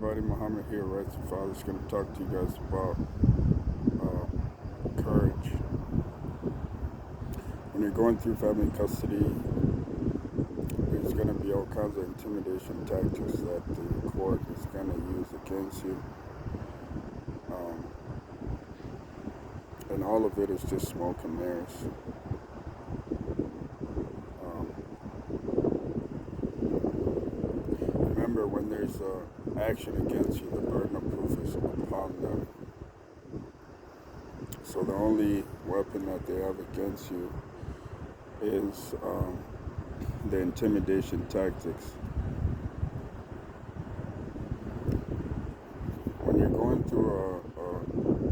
everybody, Muhammad here, Rights and Fathers, going to talk to you guys about courage. When you're going through family custody, there's going to be all kinds of intimidation tactics that the court is going to use against you. And all of it is just smoke and mirrors. Remember, when there's action against you, the burden of proof is upon them. So the only weapon that they have against you is the intimidation tactics. When you're going through a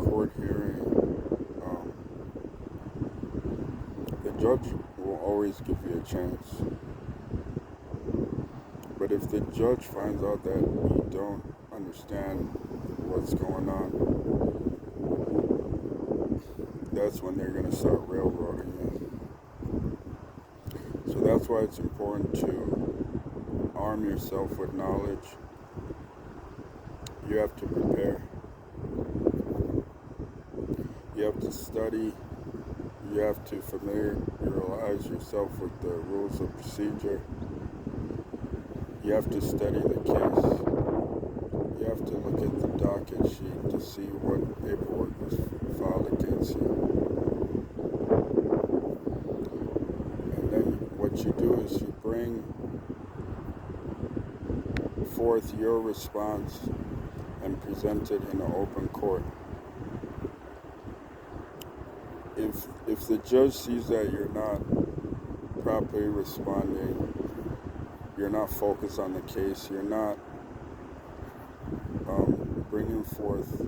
court hearing, the judge will always give you a chance. But if the judge finds out that you don't understand what's going on, that's when they're going to start railroading you. So that's why it's important to arm yourself with knowledge. You have to prepare. You have to study. You have to familiarize yourself with the rules of procedure. You have to study the case. You have to look at the docket sheet to see what paperwork was filed against you. And then what you do is you bring forth your response and present it in an open court. If the judge sees that you're not properly responding, you're not focused on the case, you're not bringing forth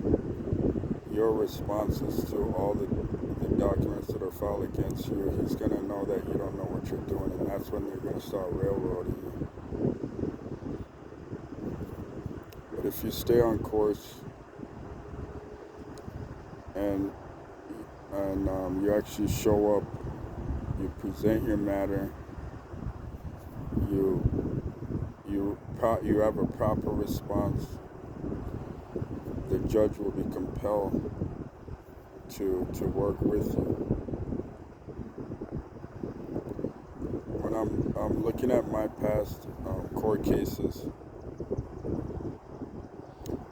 your responses to all the documents that are filed against you, he's going to know that you don't know what you're doing, and that's when they're going to start railroading you. But if you stay on course and you actually show up, you present your matter, you have a proper response, the judge will be compelled to work with you. When I'm looking at my past court cases,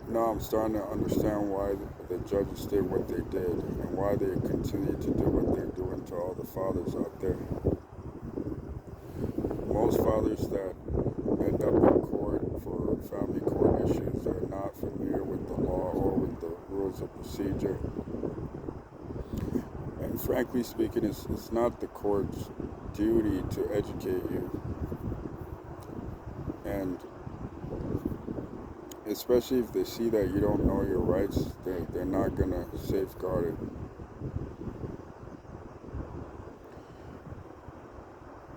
now I'm starting to understand why the judges did what they did and why they continue to do what they're doing to all the fathers out there. Most fathers that end up in court for family court issues are not familiar with the law or with the rules of procedure. And frankly speaking, it's not the court's duty to educate you. And especially if they see that you don't know your rights, they're not going to safeguard it.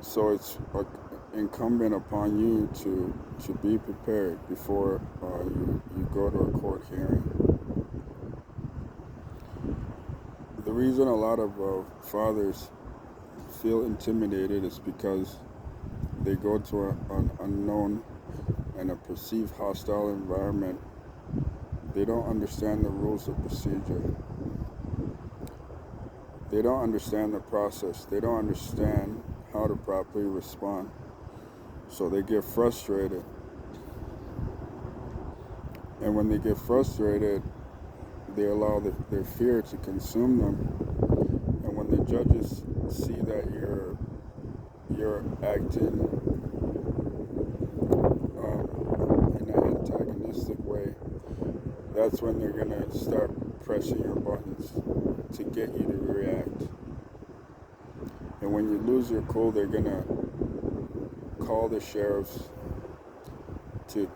So it's incumbent upon you to be prepared before you go to a court hearing. The reason a lot of fathers feel intimidated is because they go to an unknown and a perceived hostile environment. They don't understand the rules of procedure. They don't understand the process. They don't understand how to properly respond. So they get frustrated. And when they get frustrated, they allow their fear to consume them. And when the judges see that you're acting in an antagonistic way, that's when they're going to start pressing your buttons to get you to react. And when you lose your cool, they're going to call the sheriffs to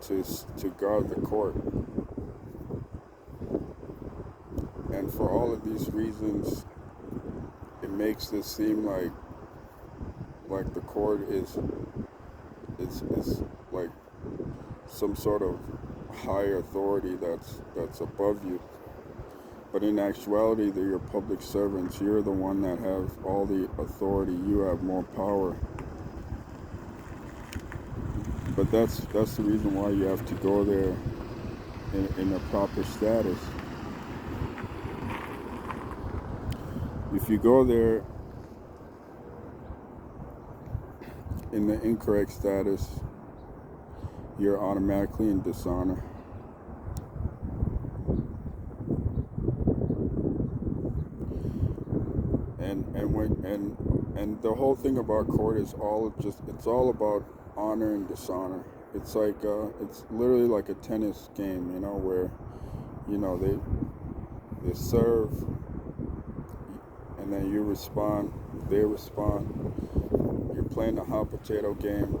guard the court. And for all of these reasons, it makes this seem like the court is like some sort of higher authority that's above you. But in actuality, they're your public servants. You're the one that have all the authority. You have more power. But that's the reason why you have to go there in a proper status. If you go there in the incorrect status, you're automatically in dishonor. And the whole thing about court is it's all about honor and dishonor. It's like it's literally like a tennis game, where they serve, and then you respond, they respond. You're playing a hot potato game,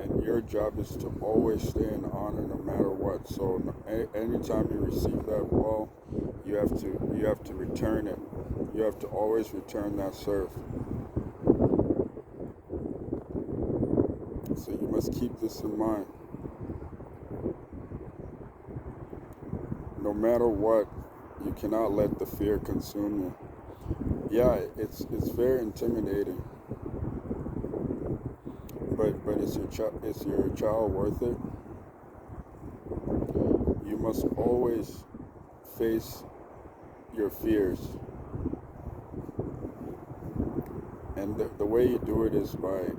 and your job is to always stay in honor no matter what. So anytime you receive that ball, you have to return it. You have to always return that serve. So you must keep this in mind. No matter what, you cannot let the fear consume you. Yeah, it's very intimidating. But is your child worth it? You must always face your fears. And the way you do it is by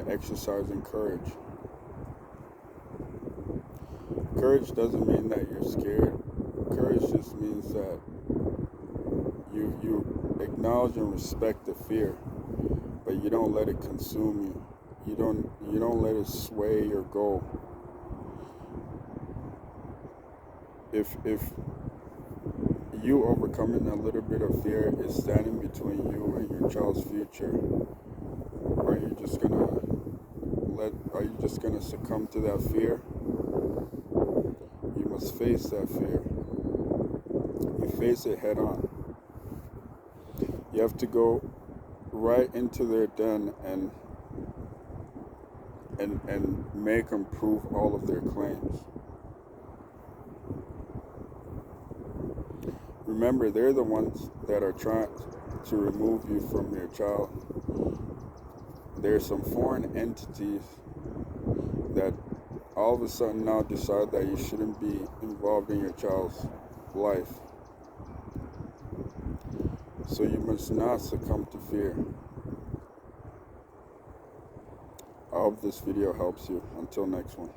exercising courage. Courage doesn't mean that you're scared. Courage just means that you acknowledge and respect the fear, but you don't let it consume you. You don't let it sway your goal. If you overcoming a little bit of fear is standing between you and your child's future, are you just gonna succumb to that fear? You must face that fear. You face it head on. You have to go right into their den and make them prove all of their claims. Remember, they're the ones that are trying to remove you from your child. There's some foreign entities that all of a sudden now decide that you shouldn't be involved in your child's life. So you must not succumb to fear. I hope this video helps you. Until next one.